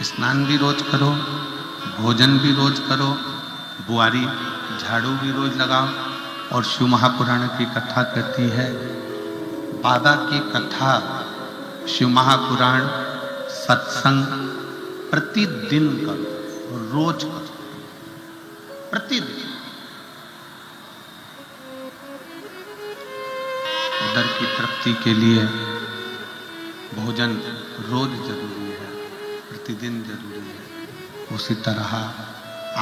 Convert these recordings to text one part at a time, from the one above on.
स्नान भी रोज करो, भोजन भी रोज करो, बुआरी झाड़ू भी रोज लगाओ। और शिव महापुराण की कथा कहती है, बाबा की कथा, शिव महापुराण, सत्संग प्रतिदिन करो, रोज करो, प्रतिदिन। उदर की तृप्ति के लिए भोजन रोज जरूरी है, प्रतिदिन जरूरी है। उसी तरह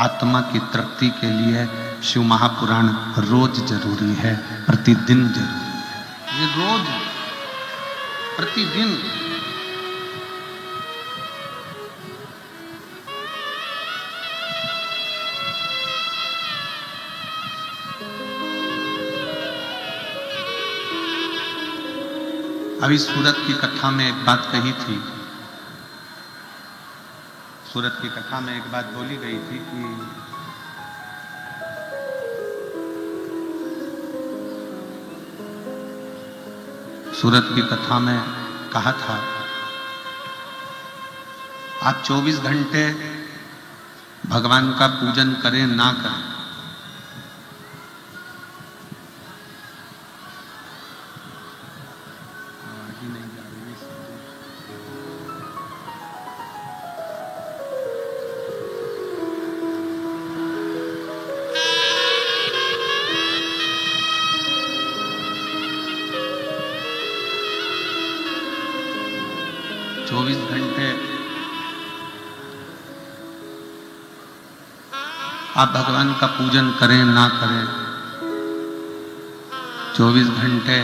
आत्मा की तृप्ति के लिए शिव महापुराण रोज जरूरी है, प्रतिदिन जरूरी है। ये रोज, प्रतिदिन। अभी सूरत की कथा में एक बात कही थी, सूरत की कथा में एक बात बोली गई थी कि सूरत की कथा में कहा था, आप 24 घंटे भगवान का पूजन करें ना करें, 24 घंटे आप भगवान का पूजन करें ना करें, 24 घंटे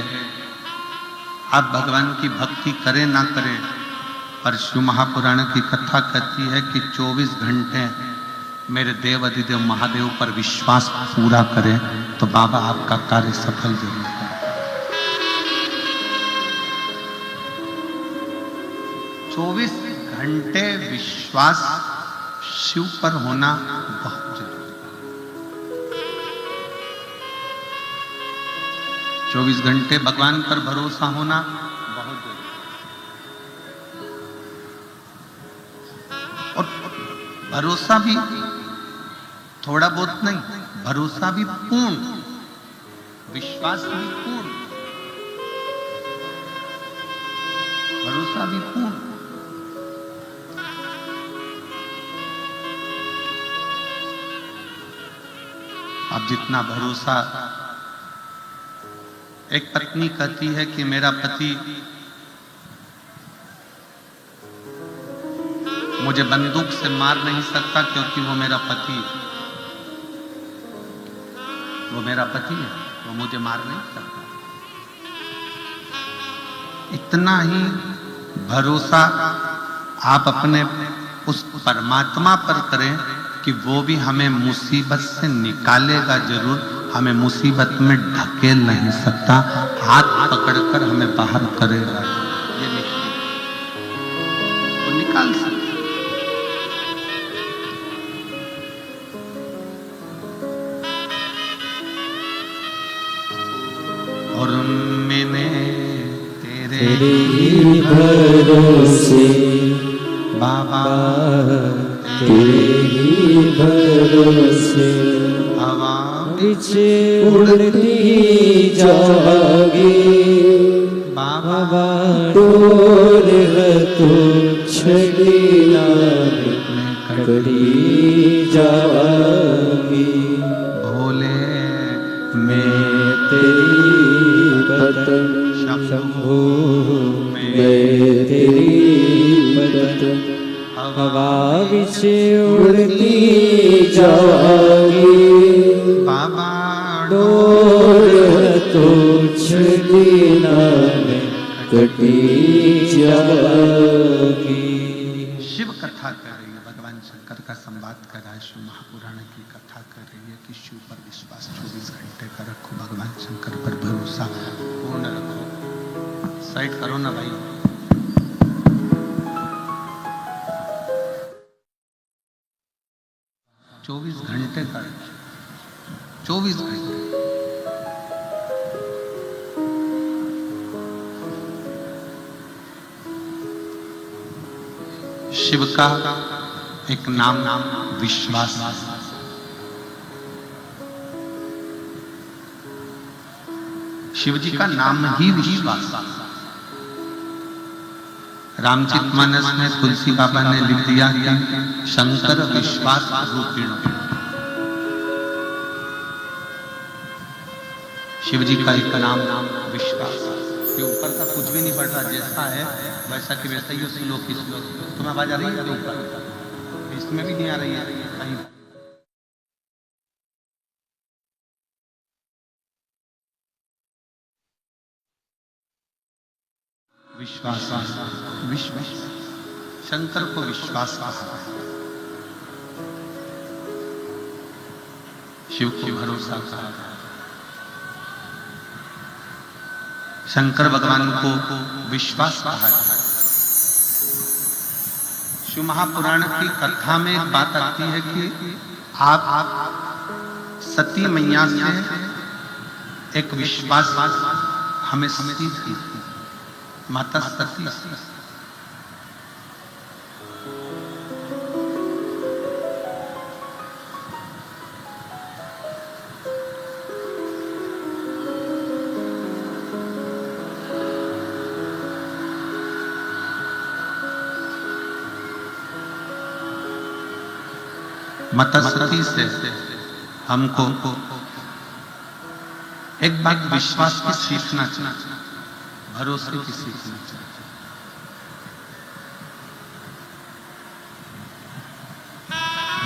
आप भगवान की भक्ति करें ना करें, पर शिव महापुराण की कथा कहती है कि 24 घंटे मेरे देव अधिदेव महादेव पर विश्वास पूरा करें तो बाबा आपका कार्य सफल जरूर करें। 24 घंटे विश्वास शिव पर होना बहुत जरूरी है। 24 घंटे भगवान पर भरोसा होना बहुत जरूरी है। और भरोसा भी थोड़ा बहुत नहीं, भरोसा भी पूर्ण, विश्वास भी पूर्ण, भरोसा भी पूर्ण। अब जितना भरोसा, एक पत्नी कहती है कि मेरा पति मुझे बंदूक से मार नहीं सकता क्योंकि वो मेरा पति है, वो मेरा पति है, वो मुझे मार नहीं सकता। इतना ही भरोसा आप अपने उस परमात्मा पर करें कि वो भी हमें मुसीबत से निकालेगा जरूर, हमें मुसीबत में ढकेल नहीं सकता, हाथ पकड़कर हमें बाहर करेगा, ये निश्चित, वो निकाल सकता। और मैंने तेरे भरोसे बाबा, तेरे भरोसे हवा पीछे उड़ती जागे बाबा, डोर तू छड़ीना कड़ी जागी। भोले मैं तेरी पतन शंभू, मैं तेरी पतन हवा विच उड़ती जागी बाबा, डोर तो छड़ीना में कटी जागी। शिव कथा कर रही है, भगवान शंकर का संवाद कर रहा है, शिव महापुराण की कथा कर रही है कि शिव पर विश्वास 24 घंटे का रखो, भगवान शंकर पर भरोसा पूर्ण रखो। साइड करो ना भाई। चौबीस घंटे का, 24 घंटे। शिव का एक नाम विश्वास। शिव जी का नाम ही विश्वास। रामचरितमानस में तुलसी बाबा ने लिख दिया कि शंकर विश्वास रूपिण। शिव जी का एक नाम विश्वास। के ऊपर का कुछ भी नहीं बढ़ रहा, जैसा है वैसा कि वैसा ही श्लोक की श्लोक। तुम्हें आवाज आ रही है ऊपर? इसमें भी नहीं आ रही है कहीं। विश्वास, विश्वास, शंकर को विश्वास कहा, शिव को भरोसा कहा। शंकर भगवान को विश्वास कहा। शिव महापुराण की कथा में एक बात आती है कि आप सती मैया से एक विश्वास हमें समझी थी, माता सती। माता सती से हमको एक बात विश्वास की सीखना चाहिए, भरोसे की सीखना चाहिए।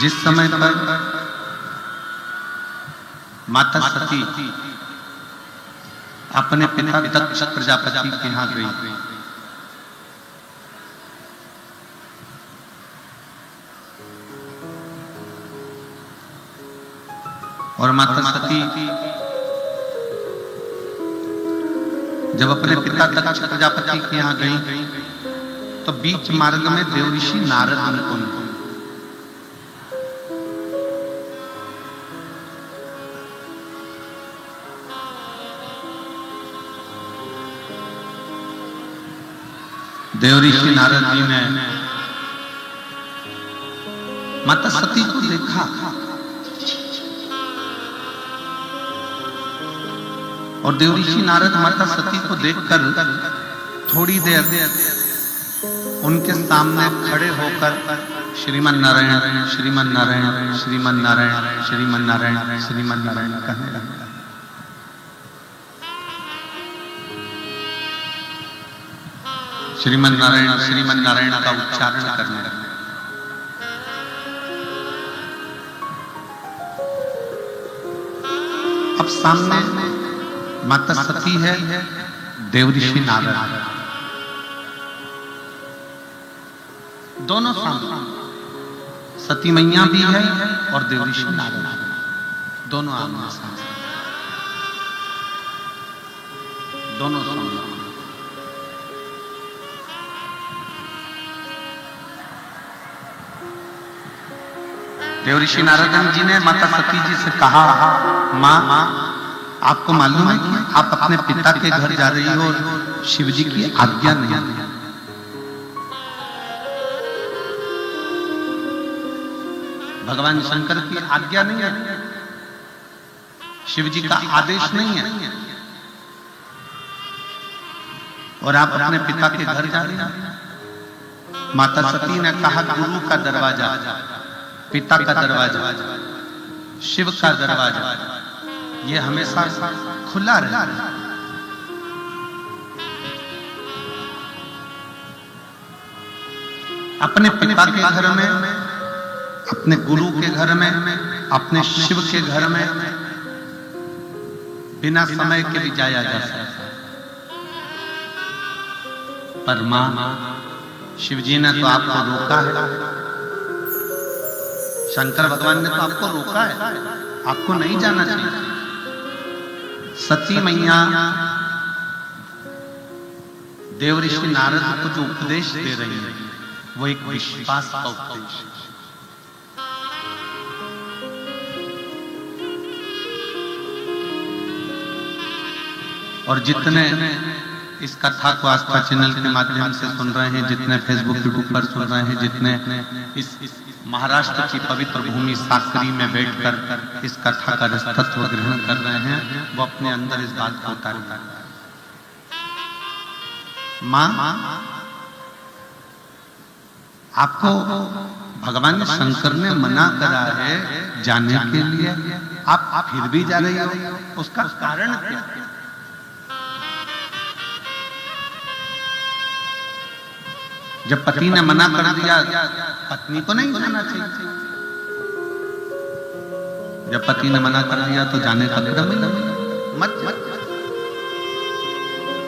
जिस समय पर माता सती अपने पिता दक्ष प्रजापति के यहाँ गई, और माता सती जब अपने पिता दक्ष प्रजापति के यहाँ गई तो बीच मार्ग में देवऋषि नारद उनको मिले। देवऋषि नारद जी ने माता सती को देखा और देवऋषि नारद माता सती को देखकर थोड़ी देर उनके सामने खड़े होकर श्रीमन नारायण श्रीमन नारायण श्रीमन नारायण श्रीमन नारायण श्रीमन नारायण कहने लगे। श्रीमन नारायण का उच्चारण करने लगे। अब सामने माता सती है, देवऋषि नारद, दोनों सामने। सती मैया भी है और देवऋषि नारद, दोनों आमने सामने, दोनों सामने। देवऋषि नारद जी ने माता सती जी से कहा, माँ आपको मालूम है कि आप अपने पिता के घर जा रही हो और शिव जी की आज्ञा नहीं है। भगवान शंकर की आज्ञा नहीं है, शिव जी का आदेश नहीं है, और आप अपने पिता के घर जा रही हैं। माता सती ने कहा, गुरु का दरवाजा, पिता का दरवाजा, शिव का दरवाजा ये हमेशा खुला रहता है। अपने पिता के घर में, अपने गुरु के घर में, अपने शिव के घर में बिना समय के भी जाया जा सकता है। पर मां शिव जी ने तो आपको रोका है, शंकर भगवान ने तो आपको रोका है, आपको नहीं जाना चाहिए। सती मैया देवऋषि नारद को जो उपदेश दे रही है वो एक विश्वास का उपदेश है। और जितने इस कथा को आस्था चैनल के माध्यम से सुन रहे हैं, जितने फेसबुक यूट्यूब पर सुन रहे हैं, जितने इस महाराष्ट्र की पवित्र भूमि साकरी में बैठकर इस कथा का रसतत्व ग्रहण कर रहे हैं, वो अपने अंदर इस बात को उतारें। माँ, आपको भगवान शंकर ने मना करा है जाने के लिए, आप फिर भी जा रही हो, उसका कारण क्या? जब पति ने मना कर दिया, पत्नी को नहीं जाना चाहिए। जब पति ने मना कर दिया तो जाने का क्रम ही नहीं, मत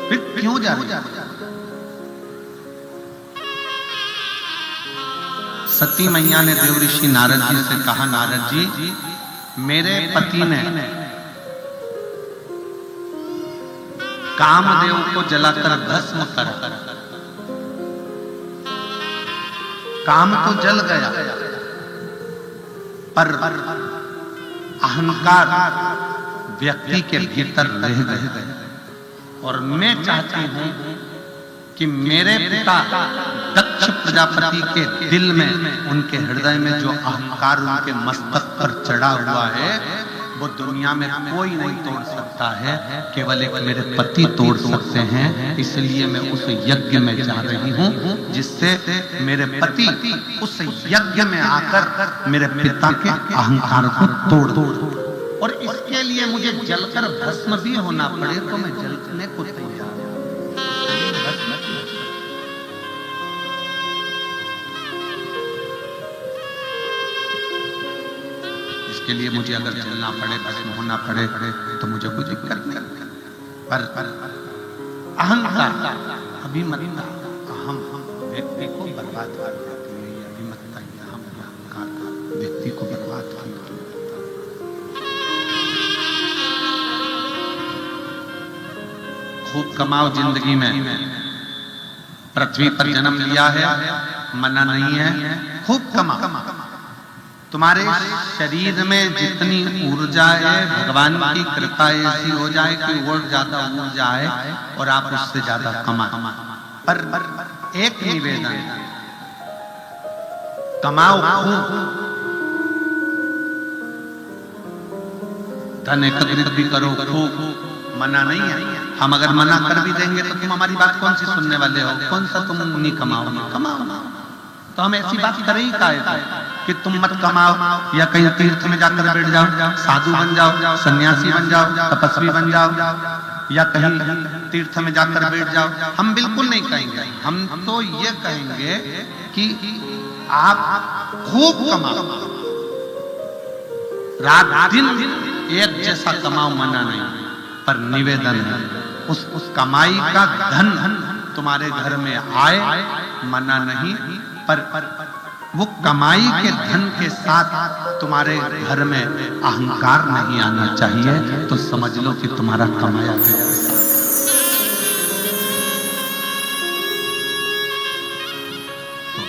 फिर क्यों जा रही? सती मैया ने देव ऋषि नारद जी से कहा, नारद जी, मेरे पति ने कामदेव को जलाकर भस्म कर, काम तो जल गया पर अहंकार व्यक्ति के भीतर रह गए। और मैं चाहती हूं कि मेरे पिता दक्ष प्रजापति के दिल में, उनके हृदय में जो अहंकार उनके मस्तक पर चढ़ा हुआ है, वो दुनिया में कोई नहीं तोड़ सकता है, केवल एक मेरे पति तोड़ सकते हैं। इसलिए मैं उस यज्ञ में जा रही हूं, जिससे मेरे पति उस यज्ञ में आकर मेरे पिता के अहंकार को तोड़ दो। और इसके लिए मुझे जलकर भस्म भी होना पड़े तो मैं जलने को तैयार हूं। के लिए मुझे अगर जलना पड़े, भस्म होना पड़े तो मुझे कोई दिक्कत नहीं। पर अहंकार, अभिमतता, अहम व्यक्ति को बर्बाद कर देती है। अभिमतता, अहम अहंकार व्यक्ति को बर्बाद कर देती है। खूब कमाओ जिंदगी में, पृथ्वी पर जन्म लिया है, मना नहीं है, खूब कमाओ। तुम्हारे शरीर में जितनी ऊर्जा है, भगवान की कृपा ऐसी हो जाए कि वो ज्यादा ऊर्जा है और आप उससे ज्यादा कमाओ। पर एक निवेदन, कमाओ खूब, धन एकत्रित भी करो खूब, मना नहीं है। हम अगर मना कर भी देंगे तो तुम हमारी बात कौन सी सुनने वाले हो? कौन सा तुम नहीं कमाओ? कमाओ। तो हम ऐसी बात कर ही काहे कि तुम मत कमाओ, या कहीं तीर्थ में जाकर बैठ जाओ, साधु बन जाओ, सन्यासी बन जाओ, तपस्वी बन जाओ, या कहीं तीर्थ में जाकर बैठ जाओ। हम बिल्कुल नहीं कहेंगे। हम तो ये कहेंगे कि आप खूब कमाओ, रात दिन एक जैसा कमाओ, मना नहीं। पर निवेदन है, उस कमाई का धन तुम्हारे घर में आए, मना नहीं। पर वो कमाई के धन के साथ तुम्हारे घर में अहंकार नहीं आना चाहिए, तो समझ लो कि तुम्हारा कमाया गया।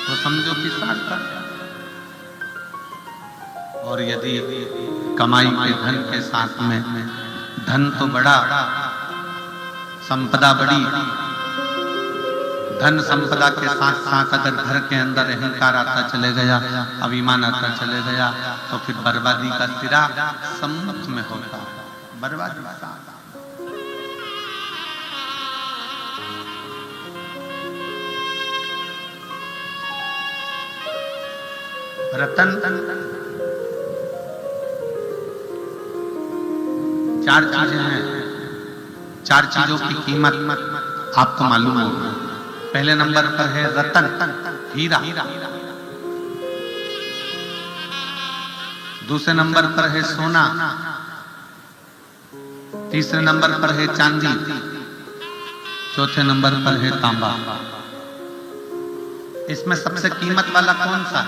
तो समझो कि सार्थक। और यदि कमाई के धन के साथ में, धन तो बड़ा, संपदा बड़ी, धन संपदा के साथ साथ अगर घर के अंदर अहंकार आता चले गया, अभिमान आता चले गया, तो फिर बर्बादी का सिरा सम्मुख में होता है। बर्बादी रतन, चार चीजें हैं, चार चीजों की कीमत आपको मालूम होगा। पहले नंबर पर है रतन, हीरा। दूसरे नंबर पर है सोना। तीसरे नंबर पर है चांदी। चौथे नंबर पर है तांबा। इसमें सबसे कीमत वाला कौन सा?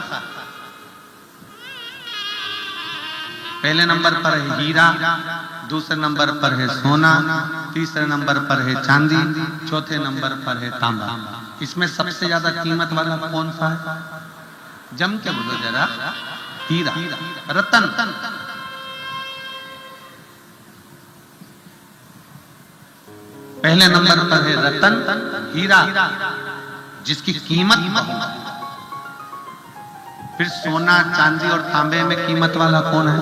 पहले नंबर पर है हीरा, दूसरे नंबर पर है सोना, तीसरे नंबर पर है चांदी, चौथे नंबर पर है तांबा। इसमें सबसे ज्यादा कीमत वाला कौन सा है? जम के बोलो जरा। हीरा, रतन। पहले नंबर पर है रतन, हीरा, जिसकी कीमत बहुत है। फिर सोना, चांदी और तांबे में कीमत वाला कौन है?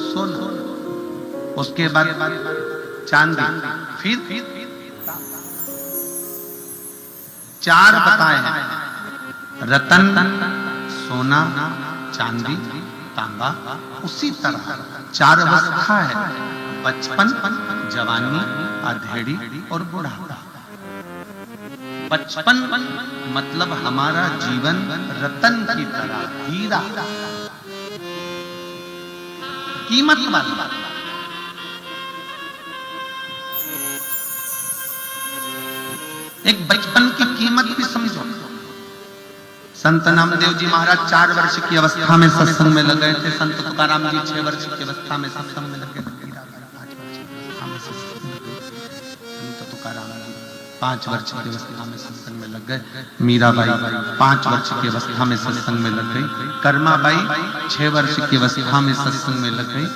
सोना। उसके बाद चांदी, फिर चार बताए हैं, रतन, सोना, चांदी, तांबा। उसी तरह चार अवस्था है, बचपन, जवानी, अधेड़ी और बुढ़ापा। बचपन मतलब हमारा जीवन रतन की तरह, हीरा, कीमत वाला। एक बचपन की कीमत भी समझो। संत नामदेव जी महाराज 4 वर्ष की अवस्था में सत्संग में लग गए थे। संत तुकाराम जी 6 वर्ष की अवस्था में सत्संग में लगे। संत तुकाराम जी 5 वर्ष की अवस्था में सत्संग में लग गए। मीराबाई 5 वर्ष की अवस्था में सत्संग में लग गई। कर्माबाई 6 वर्ष की अवस्था में सत्संग में लग गई।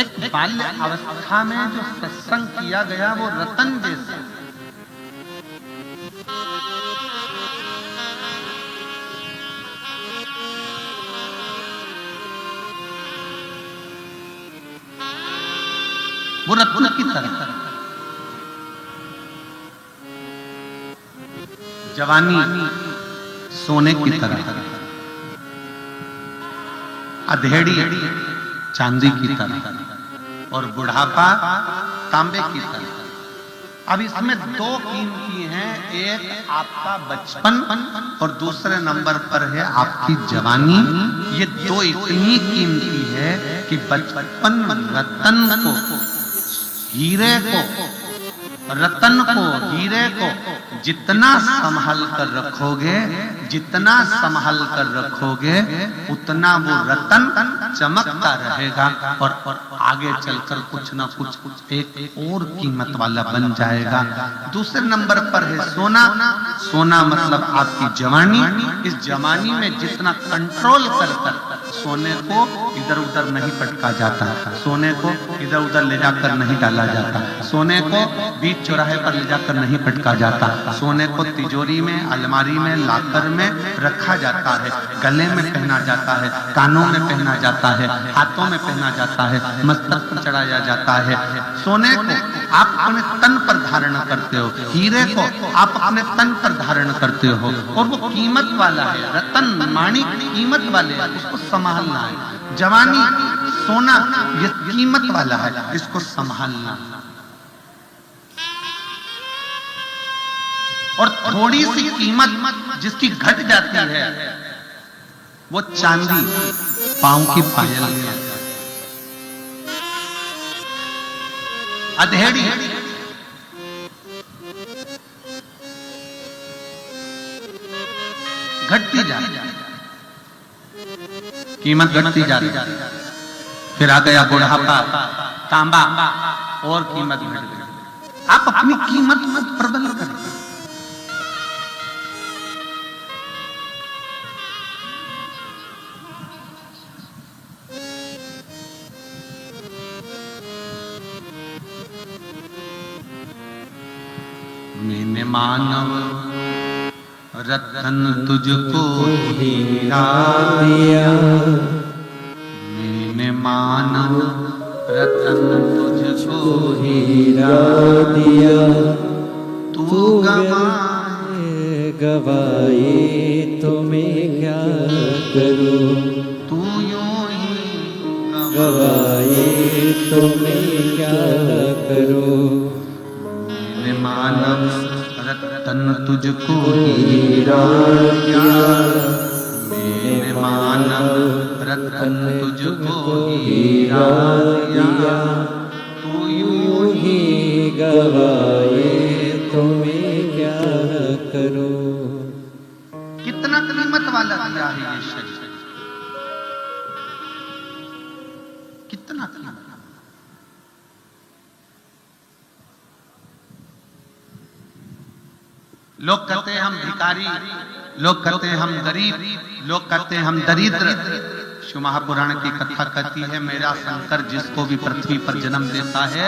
एक बाल्य अवस्था में जो सत्संग किया गया वो रतन जैसा। वो रत्न की तरह। जवानी सोने की तरह, अधेड़ी चांदी की तरह और बुढ़ापा तांबे की तरह। अब इसमें 2 कीमती हैं, एक आपका बचपन और दूसरे नंबर पर है आपकी जवानी। ये 2 इतनी कीमती है कि बचपन रतन को, हीरे को, रतन को, हीरे को जितना संभाल कर रखोगे, जितना संभाल कर रखोगे, उतना वो रतन चमकता रहेगा और आगे चलकर कुछ ना कुछ एक और कीमत वाला बन जाएगा। दूसरे नंबर पर है सोना। सोना मतलब आपकी जवानी। इस जवानी में जितना कंट्रोल कर सोने को इधर उधर नहीं पटका जाता, सोने को इधर उधर ले जाकर नहीं डाला जाता, सोने को बीच चौराहे पर ले जाकर नहीं पटका जाता, सोने को तिजोरी में, अलमारी में, लाकर में रखा जाता है, गले में पहना जाता है, कानों में पहना जाता है, हाथों में पहना जाता है, मस्तक पर चढ़ाया जाता है। सोने को आप अपने तन पर धारण करते हो, हीरे को आप अपने तन पर धारण करते हो और वो कीमत वाला है। रतन माणिक कीमत वाले हैं, उसको संभालना है। जवानी सोना ये कीमत वाला है, इसको संभालना। और थोड़ी सी कीमत जिसकी घट जाती है वो चांदी, पांव की पायल, अधेड़ी, घटती जा रही, कीमत घटती जा रही। फिर आ गया बुढ़ापा, तांबा, और कीमत घट गई। आप अपनी कीमत मत प्रबल करें। मैंने मानव रतन तुझको हीरा दिया, मैंने मानव रतन तुझको हीरा दिया, तू गवाए तो मैं क्या करूं, तू यूं ही गवाए तो मैं क्या करूं। मैंने मानव रतन तुझको हीरा दिया, मैंने मानव रतन तुझको हीरा दिया, तू यूं ही गवाए तो मैं क्या करूं। कितना कीमत वाला दिया है ये शरीर, कितना कीमत। लोग कहते हैं हम भिखारी, लोग कहते हैं हम गरीब, लोग कहते हैं हम दरिद्र। शिव महापुराण की कथा कहती है, मेरा शंकर जिसको भी पृथ्वी पर जन्म देता है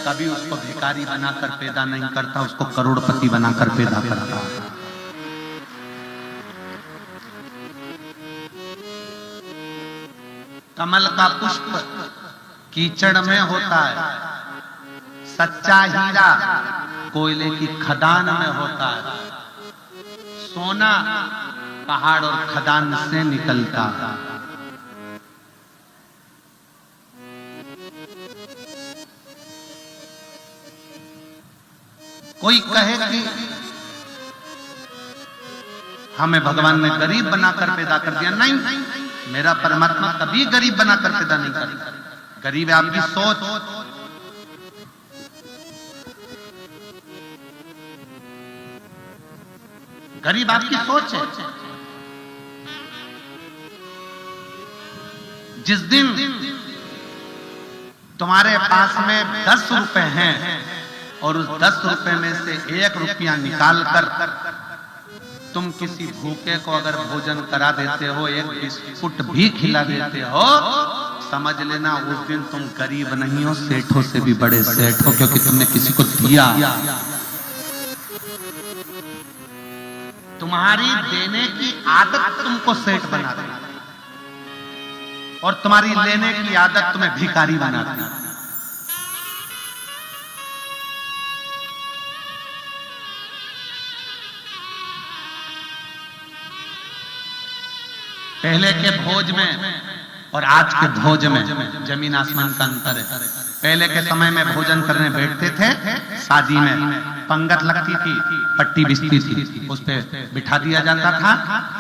कभी उसको भिखारी बनाकर पैदा नहीं करता, उसको करोड़पति बनाकर पैदा करता है। कमल का पुष्प कीचड़ में होता है, सच्चा हीरा कोयले की खदान में होता है, सोना पहाड़ और खदान से निकलता है। कोई कहे कि हमें भगवान ने गरीब बनाकर पैदा कर दिया, नहीं, मेरा परमात्मा कभी गरीब बनाकर पैदा नहीं करता। गरीब है आपकी सोच। गरीब आपकी सोच है। जिस दिन तुम्हारे पास में 10 रुपए हैं और उस 10 रुपए में से 1 रुपया निकाल कर तुम किसी भूखे को अगर भोजन करा देते हो, एक बिस्कुट भी खिला देते हो, समझ लेना उस दिन तुम गरीब नहीं हो, सेठों से भी बड़े सेठ हो, क्योंकि तुमने किसी को दिया। तुम्हारी देने की आदत तुमको सेठ बना दी और तुम्हारी लेने की आदत तुम्हें भिखारी बना दी। पहले के भोज में और आज के भोज में जमीन आसमान का अंतर है। पहले के समय में भोजन करने बैठते थे, शादी में पंगत लगती थी, पट्टी बिछती थी, उस पे बिठा दिया जाता था,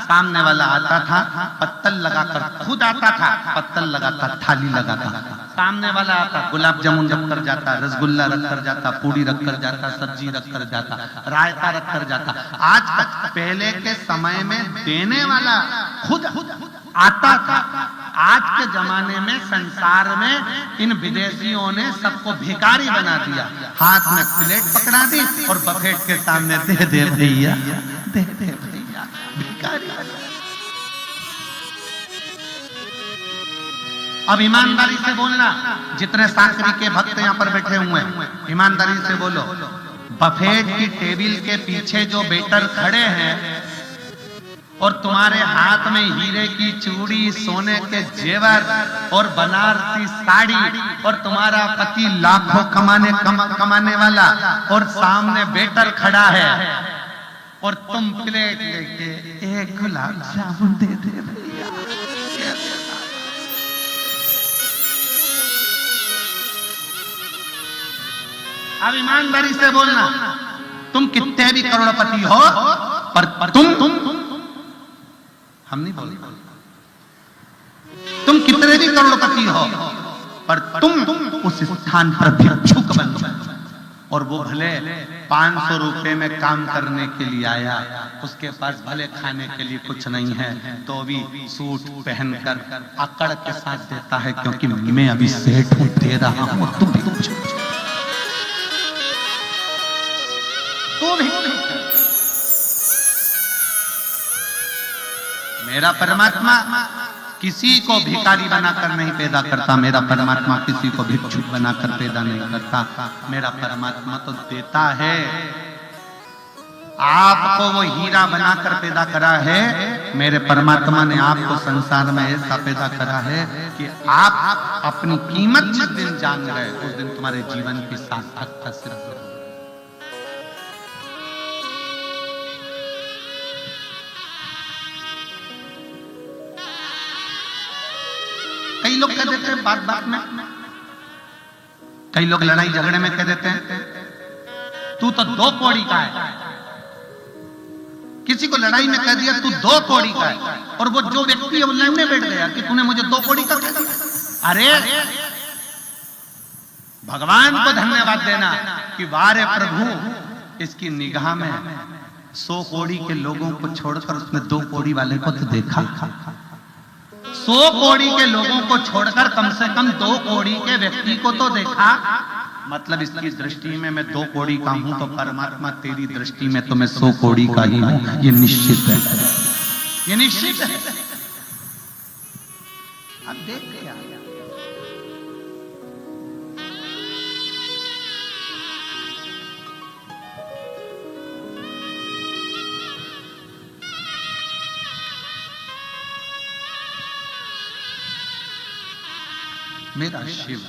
सामने वाला आता था, पत्तल लगाकर खुद आता था, पत्तल लगाता, थाली लगाता, सामने वाला आता, गुलाब जामुन रख कर जाता, रसगुल्ला रख कर जाता, पूड़ी रख कर जाता, सब्जी रख कर जाता, रायता रख कर जाता। आज पहले के समय में देने वाला खुद आता था। आज के जमाने में संसार में इन विदेशियों ने सबको भिखारी बना दिया। हाथ में प्लेट पकड़ा दी और बफेट के सामने दे दे भैया, दे दे भैया, भिखारी। अब ईमानदारी से बोलना, जितने सांकरी के भक्त यहाँ पर बैठे हुए हैं, ईमानदारी से बोलो, बफेट की टेबल के पीछे जो वेटर खड़े हैं और तुम्हारे हाथ में हीरे की चूड़ी, सोने के जेवर और बनारसी साड़ी और तुम्हारा पति लाखों कमाने वाला और सामने वेटर खड़ा है और तुम प्लेट लेके 1 गुलाब जामुन दे दे भैया। अब ईमानदारी से बोलना, तुम कितने भी करोड़पति हो पर तुम हम नहीं बोल, तुम कितने भी करोड़पति हो पर तुम उस स्थान पर भिक्षुक बन जाओ। और वो भले 500 रुपए में काम करने के लिए आया, उसके पास भले खाने के लिए कुछ नहीं है, तो भी सूट पहनकर अकड़ के साथ देता है, क्योंकि मैं अभी सेठ हूं, दे रहा हूं, तुम भी कुछ मेरा परमात्मा किसी को भिखारी बनाकर नहीं पैदा करता, मेरा परमात्मा किसी को भिक्षुक बनाकर पैदा नहीं करता। मेरा परमात्मा तो देता है। आपको वो हीरा बनाकर पैदा करा है, मेरे परमात्मा ने आपको संसार में ऐसा पैदा करा है कि आप अपनी कीमत जिस दिन जान गए, उस दिन तुम्हारे जीवन की सार्थकता सिद्ध हो। कई लोग कह देते हैं बात बात में, कई लोग लड़ाई झगड़े में कह देते हैं तू तो 2 कौड़ी का है। किसी को लड़ाई में कह दिया तू 2 कौड़ी का है, और वो जो व्यक्ति है वो लड़ने बैठ गया कि तूने मुझे 2 कौड़ी का कह दिया। अरे भगवान को धन्यवाद देना कि वारे प्रभु, इसकी निगाह में 100 कौड़ी के लोगों को छोड़कर उसने 2 कौड़ी वाले को तो देखा। 100 कौड़ी के लोगों को छोड़कर कम से कम 2 कौड़ी के व्यक्ति को तो देखा। मतलब इसकी दृष्टि में मैं 2 कौड़ी का हूं, तो परमात्मा तेरी दृष्टि में तो मैं 100 कौड़ी का ही हूं। ये निश्चित है, ये निश्चित है। आप देख के आए। मेरा शिव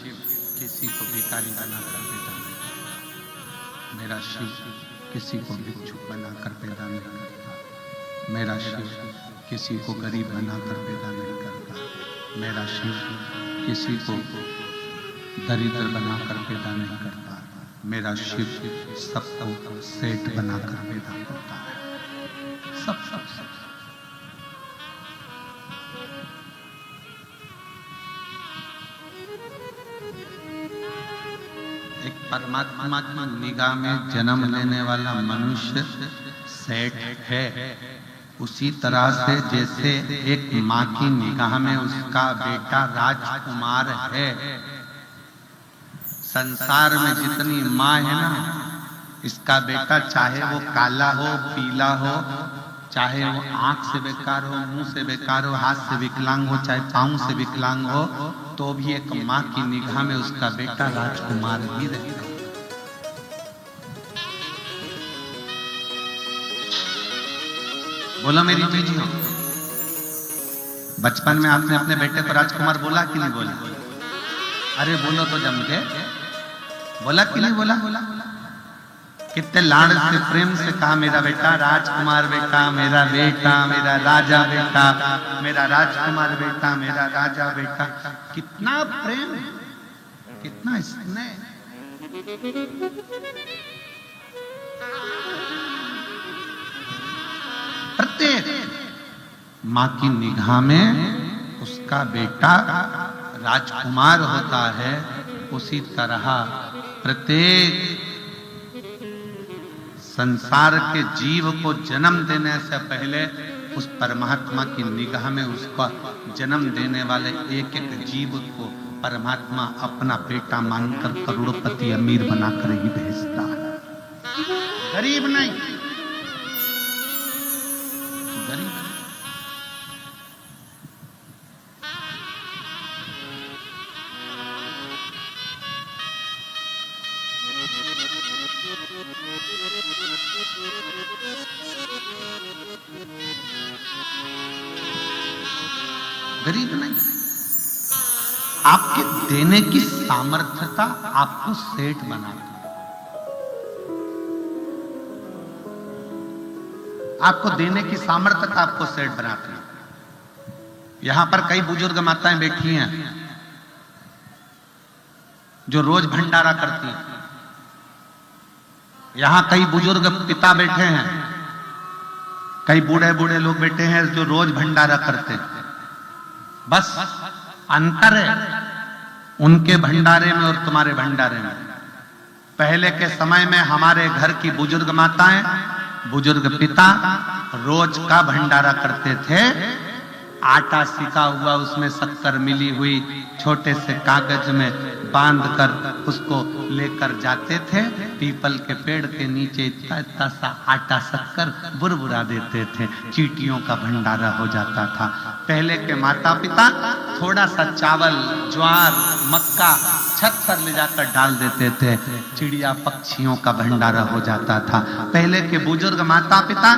किसी को भिखारी बनाकर पैदा नहीं करता। मेरा शिव किसी को भिक्षुक बनाकर पैदा नहीं करता। मेरा शिव किसी को गरीब बनाकर पैदा नहीं करता। मेरा शिव किसी को दरिद्र बनाकर पैदा नहीं करता। मेरा शिव सबको सेठ बनाकर पैदा करता है। सब सब सब एक परमात्मा की निगाह में जन्म लेने वाला मनुष्य सेठ है। उसी तरह से जैसे एक माँ की निगाह में उसका बेटा राजकुमार है। संसार में जितनी माँ है ना, इसका बेटा चाहे वो काला हो, पीला हो, चाहे वो आंख से बेकार हो, मुंह से बेकार हो, हाथ से विकलांग हो, चाहे पांव से विकलांग हो, तो भी एक माँ की निगाह में उसका बेटा राजकुमार ही रहेगा। बोलो मेरी बीजियों, बचपन में आपने अपने बेटे को राजकुमार बोला कि नहीं बोला? अरे बोलो तो जम के, बोला कि नहीं बोला? कितने लाड़ से प्रेम से कहा मेरा बेटा राजकुमार बेटा, मेरा बेटा, मेरा राजा बेटा, मेरा राजकुमार बेटा, मेरा राजा बेटा। कितना प्रेम, कितना स्नेह। प्रत्येक माँ की निगाह में उसका बेटा राजकुमार होता है। उसी तरह प्रत्येक संसार के जीव को जन्म देने से पहले उस परमात्मा की निगाह में उसका जन्म देने वाले एक एक जीव को परमात्मा अपना बेटा मानकर करोड़पति अमीर बनाकर ही भेजता है। गरीब नहीं, गरीब नहीं। गरीब नहीं। आपके देने की सामर्थ्यता आपको सेठ बनाती है। आपको देने की सामर्थ्यता आपको सेठ बनाती है। यहां पर कई बुजुर्ग माताएं बैठी हैं जो रोज भंडारा करती हैं। यहां कई बुजुर्ग पिता बैठे हैं, कई बूढ़े बूढ़े लोग बैठे हैं जो रोज भंडारा करते हैं। बस अंतर है उनके भंडारे में और तुम्हारे भंडारे में। पहले के समय में हमारे घर की बुजुर्ग माताएं, बुजुर्ग पिता रोज का भंडारा करते थे। आटा सिका हुआ, उसमें शक्कर मिली हुई, छोटे से कागज में बांधकर उसको लेकर जाते थे। पीपल के पेड़ के नीचे इतना इतना सा आटा शक्कर बुरबुरा देते थे। चींटियों का भंडारा हो जाता था। पहले के माता पिता थोड़ा सा चावल, ज्वार, मक्का छत पर ले जाकर डाल देते थे। चिड़िया पक्षियों का भंडारा हो जाता था। पहले के बुजुर्ग माता पिता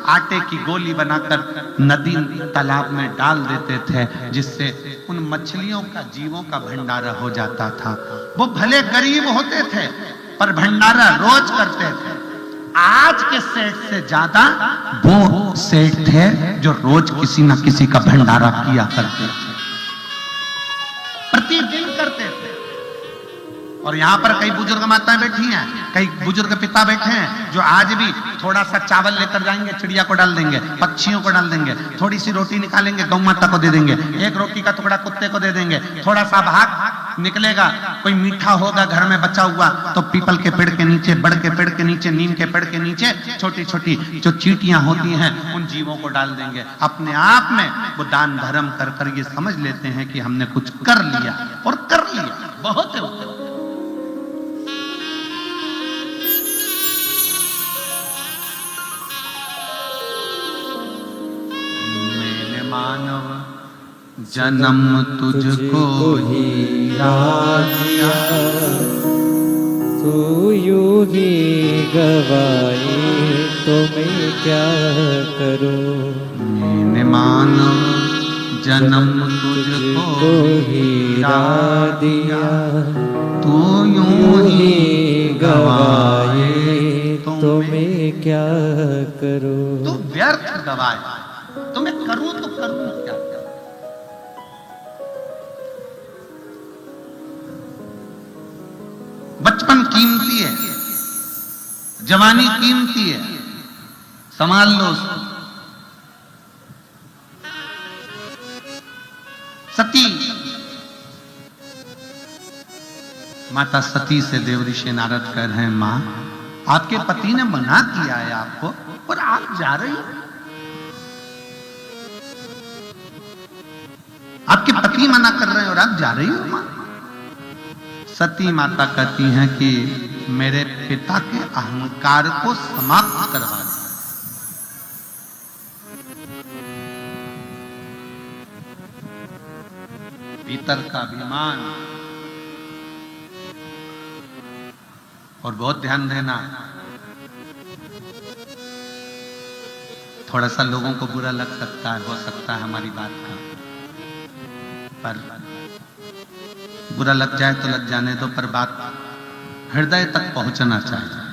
आटे की गोली बनाकर नदी तालाब में डाल देते थे, जिससे उन मछलियों का, जीवों का भंडारा हो जाता था। वो भले गरीब होते थे पर भंडारा रोज करते थे। आज के सेठ से ज्यादा वो सेठ थे जो रोज किसी न किसी का भंडारा किया करते थे, प्रतिदिन करते थे। और यहां पर कई बुजुर्ग माताएं बैठी हैं, कई बुजुर्ग पिता बैठे हैं जो आज भी थोड़ा सा चावल लेकर जाएंगे, चिड़िया को डाल देंगे, पक्षियों को डाल देंगे, थोड़ी सी रोटी निकालेंगे, गौ माता को दे देंगे, एक रोटी का टुकड़ा कुत्ते को दे देंगे, थोड़ा सा भाग निकलेगा, कोई मीठा होगा घर में बचा हुआ तो पीपल के पेड़ के नीचे, बड़ के पेड़ के नीचे, नीम के पेड़ के नीचे छोटी छोटी जो चींटियां होती हैं उन जीवों को डाल देंगे। अपने आप में वो दान धर्म कर कर ये समझ लेते हैं कि हमने कुछ कर लिया, और कर लिया बहुत है। मानव जन्म तुझको ही याद दिया, तू यूं ही गवाए तो मैं क्या करूं। मैंने मानव जन्म तुझको ही याद दिया, तू यूं ही गवाए तो मैं क्या करूं। तू व्यर्थ गवाए, तो मैं करूं तो करूं क्या। बचपन कीमती है, जवानी कीमती है, संभाल लो उसको। सती, माता सती से देवऋषि नारद कह रहे हैं, मां आपके पति ने मना किया है आपको, पर आप जा रही हो। आपके पति मना कर रहे हैं और आप जा रही हो मां। सती माता कहती हैं कि मेरे पिता के अहंकार को समाप्त करवा दो। भीतर का अभिमान, और बहुत ध्यान देना, थोड़ा सा लोगों को बुरा लग सकता है, हो सकता है हमारी बात का, पर बुरा लग जाए तो लग जाने दो, पर बात हृदय तक पहुंचना चाहिए।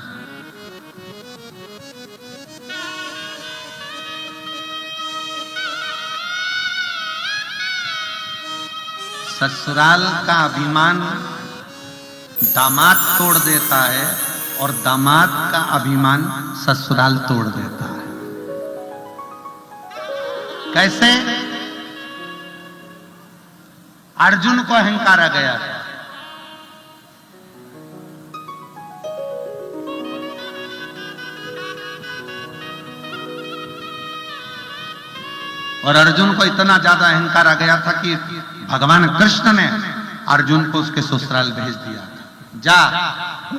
ससुराल का अभिमान दामाद तोड़ देता है और दामाद का अभिमान ससुराल तोड़ देता है। कैसे? अर्जुन को अहंकार आ गया था, और अर्जुन को इतना ज्यादा अहंकार आ गया था कि भगवान कृष्ण ने अर्जुन को उसके ससुराल भेज दिया। जा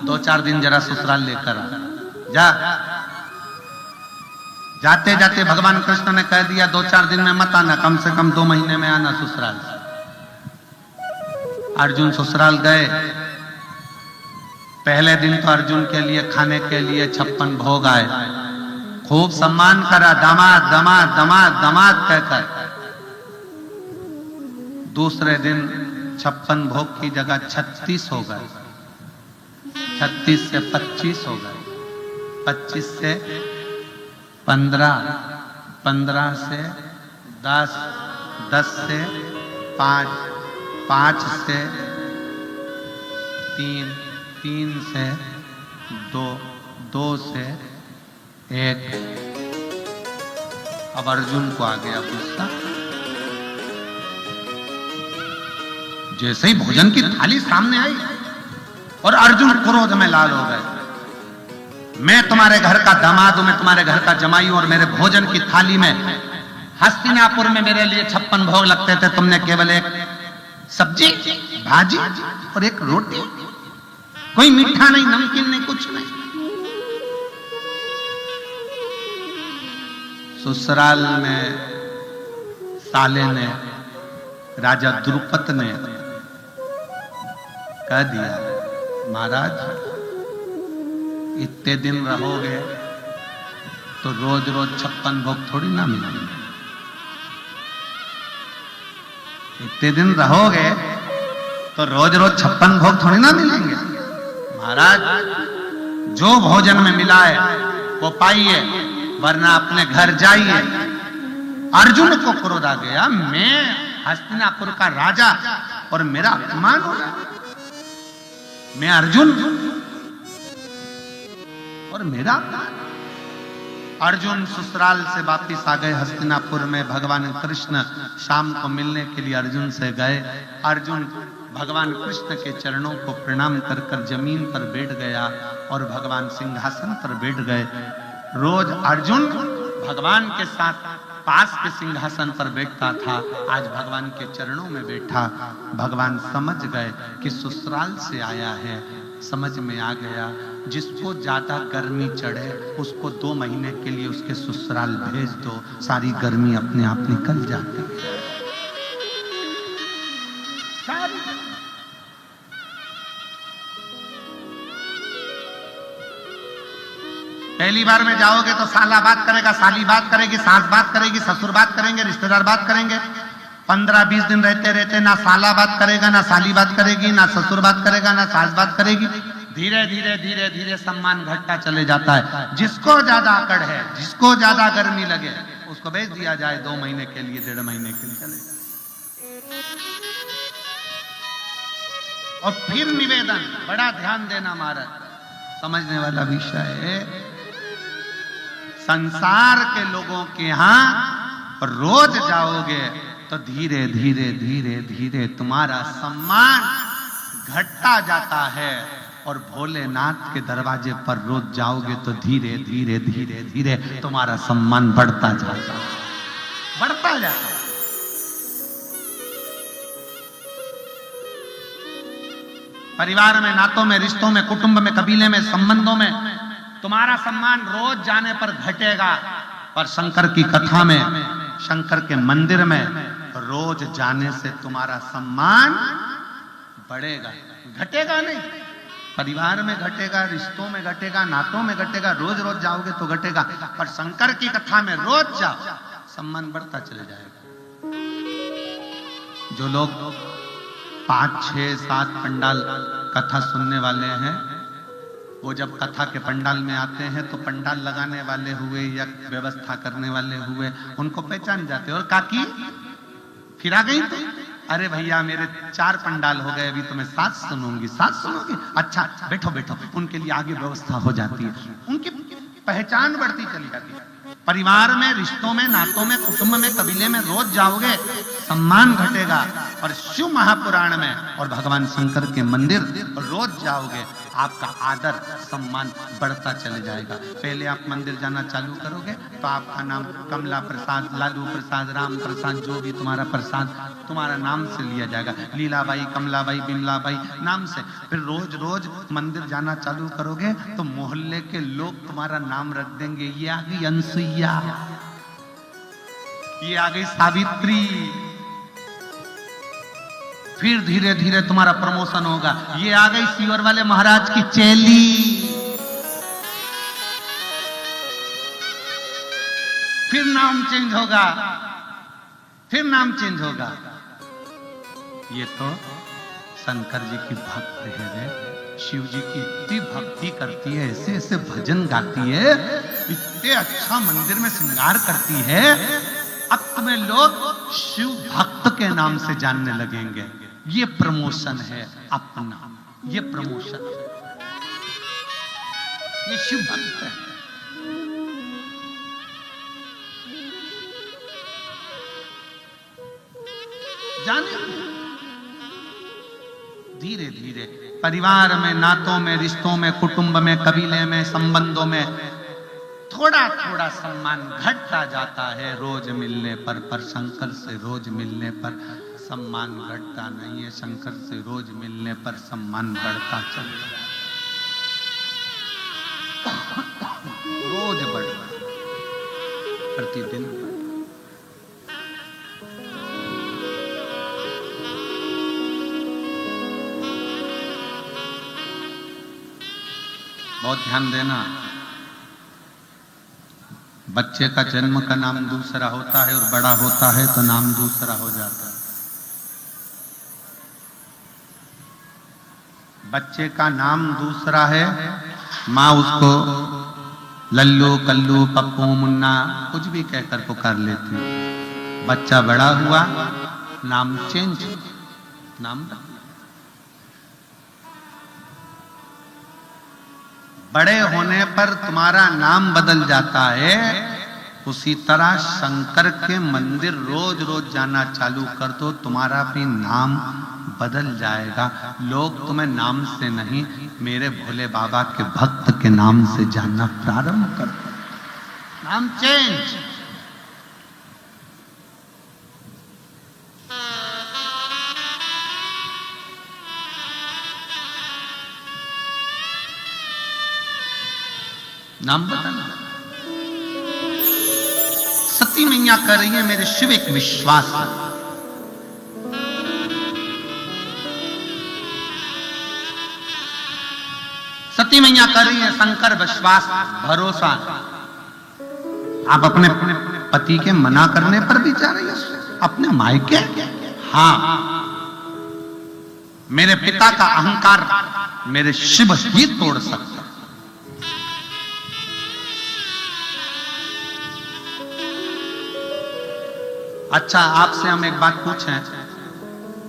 2-4 दिन जरा ससुराल लेकर आ जा। जाते जाते भगवान कृष्ण ने कह दिया 2-4 दिन में मत आना, कम से कम 2 महीने में आना ससुराल। अर्जुन ससुराल गए। पहले दिन तो अर्जुन के लिए खाने के लिए 56 भोग आए, खूब सम्मान करा, दामाद दामाद दामाद दामाद कहकर। दूसरे दिन 56 भोग की जगह 36 हो गए, 36 से 25 हो गए, 25 से 15, 15 से 10, 10 से 5, 5 से 3, 3 से 2, 2 से 1। अब अर्जुन को आ गया गुस्सा। जैसे ही भोजन की थाली सामने आई और अर्जुन क्रोध में लाल हो गए। मैं तुम्हारे घर का दामाद हूं, मैं तुम्हारे घर का जमाई हूं, और मेरे भोजन की थाली में हस्तिनापुर में मेरे लिए 56 भोग लगते थे, तुमने केवल एक सब्जी, भाजी और एक रोटी, कोई मीठा नहीं, नमकीन नहीं, कुछ नहीं। ससुराल में साले ने, राजा द्रुपद ने कह दिया, महाराज इतने दिन रहोगे तो रोज रोज 56 भोग थोड़ी ना मिलेंगे। इतने दिन रहोगे तो रोज रोज 56 भोग थोड़ी ना मिलेंगे। महाराज जो भोजन में मिला है वो पाइए, वरना अपने घर जाइए। अर्जुन को क्रोध आ गया, मैं हस्तिनापुर का राजा और मेरा अपमान हो रहा है, मैं अर्जुन और मेरा अपमान। अर्जुन ससुराल से वापिस आ गए हस्तिनापुर में। भगवान कृष्ण शाम को मिलने के लिए अर्जुन से गए। अर्जुन भगवान कृष्ण के चरणों को प्रणाम कर कर जमीन पर बैठ गया और भगवान सिंहासन पर बैठ गए। रोज अर्जुन भगवान के साथ पास के सिंहासन पर बैठता था, आज भगवान के चरणों में बैठा। भगवान समझ गए कि ससुराल से आया है, समझ में आ गया जिसको ज्यादा गर्मी चढ़े उसको 2 महीने के लिए उसके ससुराल भेज दो, सारी गर्मी अपने आप निकल जाती है। पहली बार में जाओगे तो साला बात करेगा, साली बात करेगी, सास बात करेगी, ससुर बात करेंगे, रिश्तेदार बात करेंगे। 15-20 दिन रहते रहते ना साला बात करेगा, ना साली बात करेगी, ना ससुर बात करेगा, ना सास बात करेगी। धीरे धीरे धीरे धीरे सम्मान घटता चले जाता है। जिसको ज्यादा अकड़ है, जिसको ज्यादा गर्मी लगे, उसको भेज दिया जाए 2 महीने के लिए, 1.5 महीने के लिए चले जाए। और फिर निवेदन, बड़ा ध्यान देना महाराज, समझने वाला विषय है। संसार के लोगों के यहां रोज जाओगे तो धीरे धीरे धीरे धीरे तुम्हारा सम्मान घटता जाता है। और भोलेनाथ के दरवाजे पर रोज जाओगे तो धीरे धीरे धीरे धीरे तुम्हारा सम्मान बढ़ता जाता है, बढ़ता जाता है। परिवार में, नातों में, रिश्तों में, कुटुंब में, कबीले में, संबंधों में तुम्हारा सम्मान रोज जाने पर घटेगा, पर शंकर की कथा में, शंकर के मंदिर में रोज जाने से तुम्हारा सम्मान बढ़ेगा, घटेगा नहीं। परिवार में घटेगा, रिश्तों में घटेगा, नातों में घटेगा, रोज रोज जाओगे तो घटेगा, पर शंकर की कथा में रोज जाओ, सम्मान बढ़ता चले जाएगा। जो लोग 5, 6, 7 पंडाल कथा सुनने वाले हैं, वो जब कथा के पंडाल में आते हैं तो पंडाल लगाने वाले हुए या व्यवस्था करने वाले हुए उनको पहचान जाते हैं। और काकी फिर आ गई तो, अरे भैया मेरे 4 पंडाल हो गए, अभी तो मैं 7 सुनूंगी। 7 सुनोगी? अच्छा बैठो बैठो। उनके लिए आगे व्यवस्था हो जाती है, उनकी पहचान बढ़ती चली जाती है। परिवार में, रिश्तों में, नातों में, कुटुंब में, कबीले में रोज जाओगे सम्मान घटेगा। और शिव महापुराण में और भगवान शंकर के मंदिर रोज जाओगे, आपका आदर सम्मान बढ़ता चले जाएगा। पहले आप मंदिर जाना चालू करोगे तो आपका नाम कमला प्रसाद, लालू प्रसाद, राम प्रसाद, जो भी तुम्हारा प्रसाद तुम्हारा नाम से लिया जाएगा, लीलाबाई, कमलाबाई, बिमलाबाई नाम से। फिर रोज रोज मंदिर जाना चालू करोगे तो मोहल्ले के लोग तुम्हारा नाम रख देंगे, ये आ गई अनसुईया, ये आ गई सावित्री। फिर धीरे धीरे तुम्हारा प्रमोशन होगा, ये आ गई सीवर वाले महाराज की चेली। फिर नाम चेंज होगा, फिर नाम चेंज होगा। ये तो शंकर जी की भक्त है रे, शिव जी की इतनी भक्ति करती है, ऐसे ऐसे भजन गाती है, इतने अच्छा मंदिर में श्रृंगार करती है। अब तुम्हें लोग शिव भक्त के नाम से जानने लगेंगे। ये प्रमोशन है अपना, ये प्रमोशन है, ये शिव भक्त है। जाने धीरे धीरे परिवार में, नातों में, रिश्तों में, कुटुंब में, कबीले में, संबंधों में थोड़ा थोड़ा सम्मान घटता जाता है रोज मिलने पर शंकर से रोज मिलने पर सम्मान घटता नहीं है। शंकर से रोज मिलने पर सम्मान बढ़ता चलता है, रोज बढ़ता, प्रतिदिन बढ़ता। बहुत ध्यान देना, बच्चे का जन्म का नाम दूसरा होता है और बड़ा होता है तो नाम दूसरा हो जाता है। बच्चे का नाम दूसरा है, माँ उसको लल्लू, कल्लू, पप्पू, मुन्ना कुछ भी कहकर पुकार लेती है। बच्चा बड़ा हुआ, नाम चेंज, नाम बड़े होने पर तुम्हारा नाम बदल जाता है। उसी तरह शंकर के मंदिर रोज रोज जाना चालू कर दो, तुम्हारा भी नाम बदल जाएगा। लोग तुम्हें नाम से नहीं, मेरे भोले बाबा के भक्त के नाम से जानना प्रारंभ कर दो। नाम चेंज। नाम बताना। सती मैया कर रही है, मेरे शिव एक विश्वास है। सती सती मैया कर रही है शंकर विश्वास भरोसा। आप अपने पति के मना करने पर भी जा रही है अपने मायके? हाँ, मेरे पिता का अहंकार मेरे शिव ही तोड़ सकता। अच्छा, आपसे हम एक बात पूछें,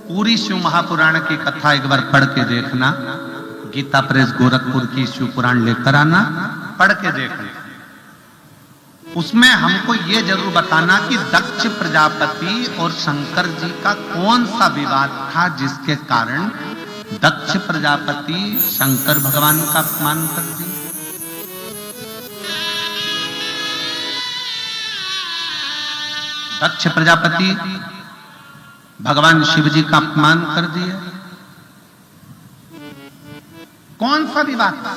पूरी शिव महापुराण की कथा एक बार पढ़ के देखना, गीता प्रेस गोरखपुर की शिव पुराण लेकर आना, पढ़ के देखना। उसमें हमको ये जरूर बताना कि दक्ष प्रजापति और शंकर जी का कौन सा विवाद था जिसके कारण दक्ष प्रजापति शंकर भगवान का अपमान कर दिया। दक्ष प्रजापति भगवान शिव जी का अपमान कर दिया। कौन सा विवाद था?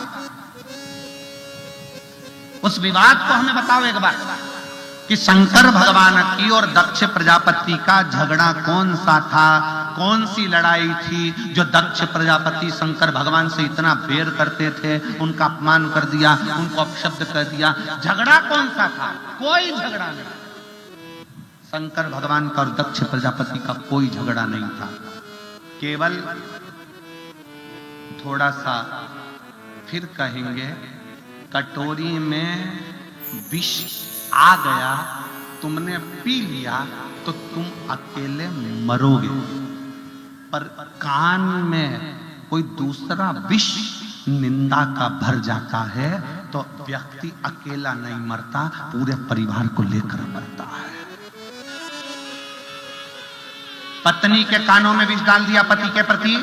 उस विवाद को हमें बताओ एक बार कि शंकर भगवान की और दक्ष प्रजापति का झगड़ा कौन सा था, कौन सी लड़ाई थी जो दक्ष प्रजापति शंकर भगवान से इतना बैर करते थे, उनका अपमान कर दिया, उनको अपशब्द कर दिया। झगड़ा कौन सा था? कोई झगड़ा नहीं। शंकर भगवान का और दक्ष प्रजापति का कोई झगड़ा नहीं था। केवल थोड़ा सा फिर कहेंगे, कटोरी में विष आ गया, तुमने पी लिया तो तुम अकेले मरोगे, पर कान में कोई दूसरा विष निंदा का भर जाता है तो व्यक्ति अकेला नहीं मरता, पूरे परिवार को लेकर मरता है। पत्नी के कानों में विष डाल दिया पति के प्रति,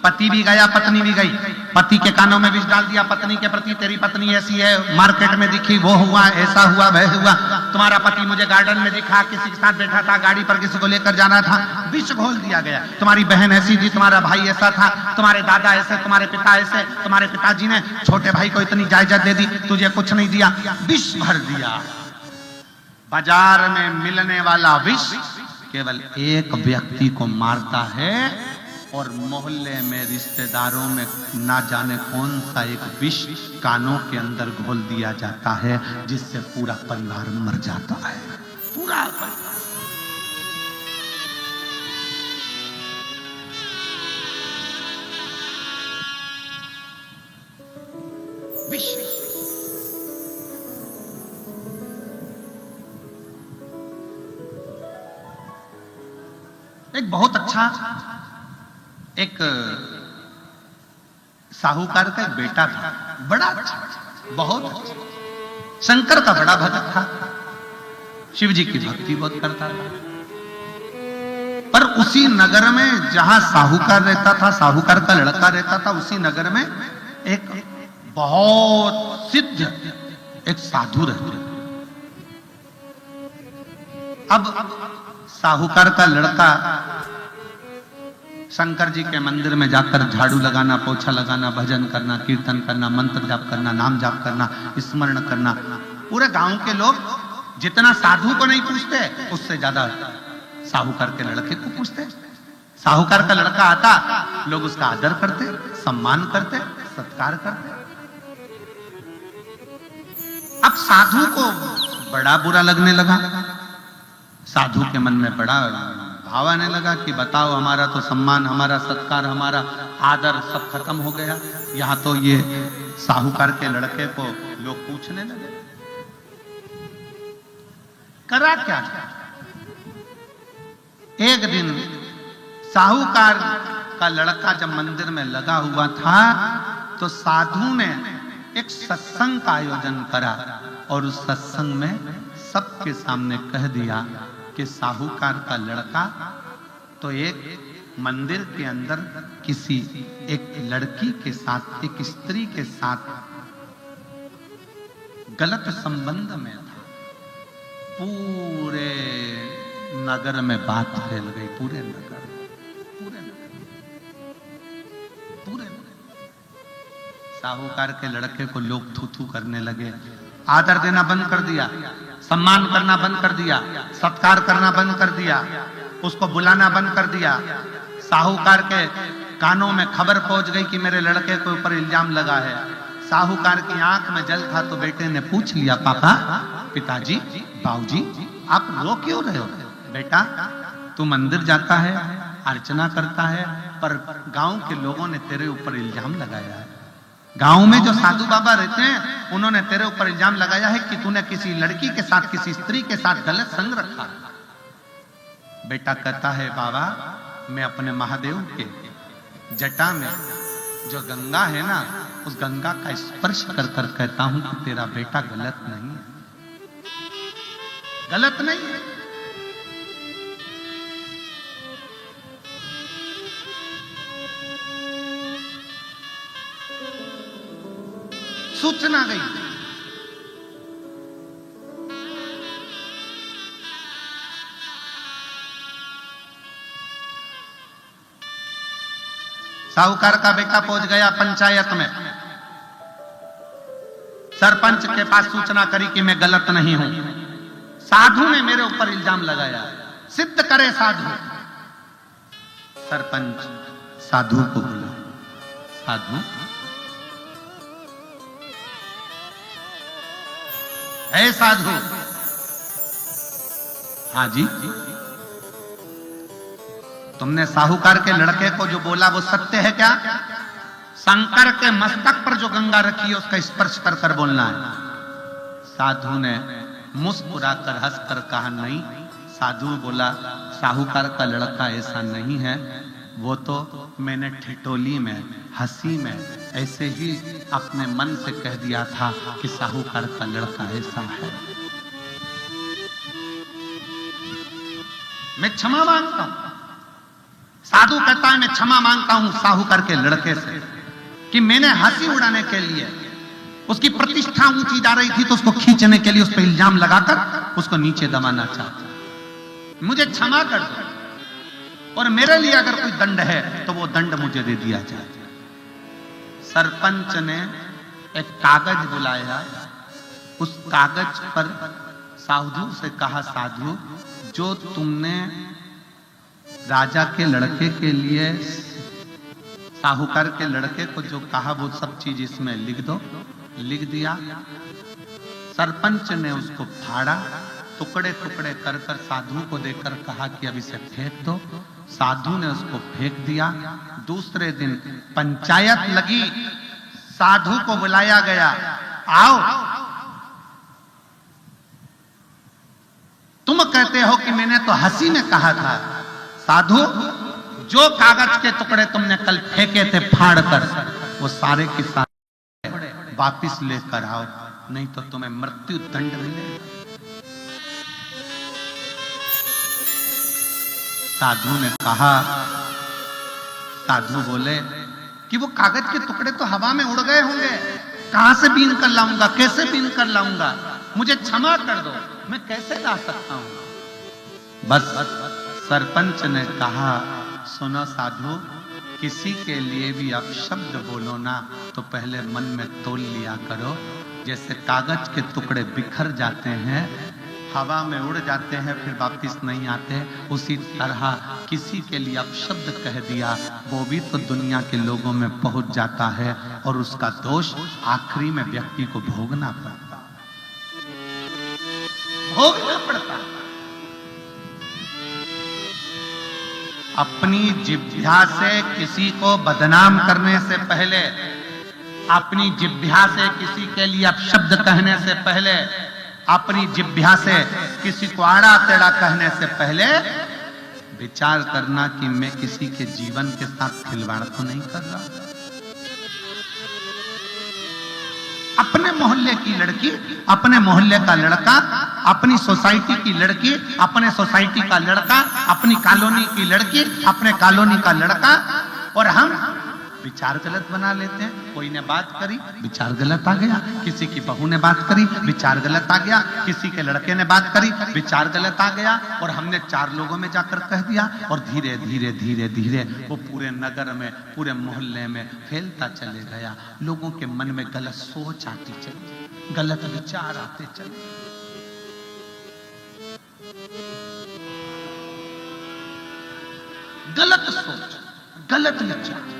पति भी गया पत्नी भी गई। पति के कानों में विष डाल दिया पत्नी के प्रति, तेरी पत्नी ऐसी है, मार्केट में दिखी, वो हुआ, ऐसा हुआ, वह हुआ। तुम्हारा पति मुझे गार्डन में दिखा, किसी के साथ बैठा था, गाड़ी पर किसी को लेकर जाना था, विष घोल दिया गया। तुम्हारी बहन ऐसी थी, तुम्हारा भाई ऐसा था, तुम्हारे दादा ऐसे, तुम्हारे पिता ऐसे, तुम्हारे पिताजी ने छोटे भाई को इतनी जायदाद दे दी, तुझे कुछ नहीं दिया, विष भर दिया। बाजार में मिलने वाला विष केवल एक व्यक्ति को मारता है और मोहल्ले में रिश्तेदारों में ना जाने कौन सा एक विष कानों के अंदर घोल दिया जाता है जिससे पूरा परिवार मर जाता है। पूरा विष। एक बहुत अच्छा एक साहूकार का एक बेटा था, बड़ा अच्छा, बहुत अच्छा, शंकर का बड़ा भक्त था, शिव जी की भक्ति बहुत करता था। पर उसी नगर में जहां साहूकार रहता था, साहूकार का लड़का रहता था, उसी नगर में एक बहुत सिद्ध एक साधु रहते थे। अब साहूकार का लड़का शंकर जी के मंदिर में जाकर झाड़ू लगाना, पोछा लगाना, भजन करना, कीर्तन करना, मंत्र जाप करना, नाम जाप करना, स्मरण करना। पूरे गांव के लोग जितना साधु को नहीं पूछते, उससे ज्यादा साहूकार के लड़के को पूछते। साहूकार का लड़का आता, लोग उसका आदर करते, सम्मान करते, सत्कार करते। अब साधु को बड़ा बुरा लगने लगा। साधु के मन में बड़ा भाव आने लगा कि बताओ, हमारा तो सम्मान, हमारा सत्कार, हमारा आदर सब खत्म हो गया, यहां तो ये साहूकार के लड़के को लोग पूछने लगे। करा क्या? एक दिन साहूकार का लड़का जब मंदिर में लगा हुआ था तो साधु ने एक सत्संग का आयोजन करा और उस सत्संग में सबके सामने कह दिया कि साहूकार का लड़का तो एक मंदिर के अंदर किसी एक लड़की के साथ, एक स्त्री के साथ गलत संबंध में था। पूरे नगर में बात फैल गई, पूरे नगर। साहूकार के लड़के को लोग थू थू करने लगे, आदर देना बंद कर दिया, सम्मान करना बंद कर दिया, सत्कार करना बंद कर दिया, उसको बुलाना बंद कर दिया। साहूकार के कानों में खबर पहुंच गई कि मेरे लड़के के ऊपर इल्जाम लगा है। साहूकार की आंख में जल था तो बेटे ने पूछ लिया, पापा, पिताजी, बाबूजी, आप रो क्यों रहे हो? बेटा, तू मंदिर जाता है, अर्चना करता है, पर गांव के लोगों ने तेरे ऊपर इल्जाम लगाया है। गांव में जो साधु बाबा रहते हैं उन्होंने तेरे ऊपर इल्जाम लगाया है कि तूने किसी लड़की के साथ, किसी स्त्री के साथ गलत संग रखा। बेटा कहता है, बाबा, मैं अपने महादेव के जटा में जो गंगा है ना, उस गंगा का स्पर्श कर कर कहता हूं कि तेरा बेटा गलत नहीं है, गलत नहीं है। सूचना गई। साहूकार का बेटा पहुंच गया पंचायत में, सरपंच के पास सूचना करी कि मैं गलत नहीं हूं, साधु ने मेरे ऊपर इल्जाम लगाया, सिद्ध करे साधु। सरपंच साधु को बोला, साधु, है साधु? हाँ जी। तुमने साहूकार के लड़के को जो बोला वो सत्य है क्या? शंकर के मस्तक पर जो गंगा रखी है उसका स्पर्श कर कर बोलना है। साधु ने मुस्कुराकर हंसकर कहा, नहीं। साधु बोला, साहूकार का लड़का ऐसा नहीं है, वो तो मैंने ठिठोली में, हंसी में ऐसे ही अपने मन से कह दिया था कि साहूकार का लड़का ऐसा है। मैं क्षमा मांगता हूं। साधु कहता है, मैं क्षमा मांगता हूं साहूकार के लड़के से कि मैंने हंसी उड़ाने के लिए, उसकी प्रतिष्ठा ऊंची जा रही थी तो उसको खींचने के लिए उस पर इल्जाम लगाकर उसको नीचे दबाना चाहता। मुझे क्षमा कर दो, और मेरे लिए अगर कोई दंड है तो वो दंड मुझे दे दिया जाए। सरपंच ने एक कागज बुलाया, उस कागज पर साधु से कहा, साधु, जो तुमने राजा के लड़के के लिए, साहूकार के लड़के को जो कहा वो सब चीज इसमें लिख दो। लिख दिया। सरपंच ने उसको फाड़ा, टुकड़े टुकड़े कर कर साधु को देकर कहा कि अब इसे फेंक दो। साधु ने उसको फेंक दिया। दूसरे दिन पंचायत लगी, साधु को बुलाया गया, आओ, तुम कहते हो कि मैंने तो हंसी में कहा था। साधु, जो कागज के टुकड़े तुमने कल फेंके थे फाड़ कर, वो सारे के सारे वापिस लेकर आओ, नहीं तो तुम्हें मृत्यु दंड मिलेगा। साधु ने कहा, साधु बोले कि वो कागज के टुकड़े तो हवा में उड़ गए होंगे, कहां से बीन कर लाऊंगा, कैसे बीन कर लाऊंगा, मुझे क्षमा कर दो, मैं कैसे ला सकता हूं। बस सरपंच ने कहा, सुनो साधु, किसी के लिए भी आप शब्द बोलो ना तो पहले मन में तोल लिया करो। जैसे कागज के टुकड़े बिखर जाते हैं, हवा में उड़ जाते हैं, फिर वापिस नहीं आते, उसी तरह किसी के लिए आप शब्द कह दिया, वो भी तो दुनिया के लोगों में पहुंच जाता है और उसका दोष आखिरी में व्यक्ति को भोगना पड़ता है। अपनी जिह्वा से किसी को बदनाम करने से पहले, अपनी जिह्वा से किसी के लिए अपशब्द कहने से पहले, अपनी जिह्वा से किसी को आड़ा टेढ़ा कहने से पहले विचार करना कि मैं किसी के जीवन के साथ खिलवाड़ तो नहीं कर रहा। अपने मोहल्ले की लड़की, अपने मोहल्ले का लड़का, अपनी सोसाइटी की लड़की, अपने सोसाइटी का लड़का, अपनी कॉलोनी की लड़की, अपने कॉलोनी का लड़का, और हम विचार गलत बना लेते हैं। कोई ने बात करी, विचार गलत आ गया, किसी की बहू ने बात करी, विचार गलत आ गया, किसी के लड़के ने बात करी, विचार गलत आ गया, और हमने 4 लोगों में जाकर कह दिया, और धीरे धीरे धीरे धीरे वो पूरे नगर में, पूरे मोहल्ले में फैलता चले गया। लोगों के मन में गलत सोच आती चली, गलत विचार आते चले। गलत सोच, गलत विचार,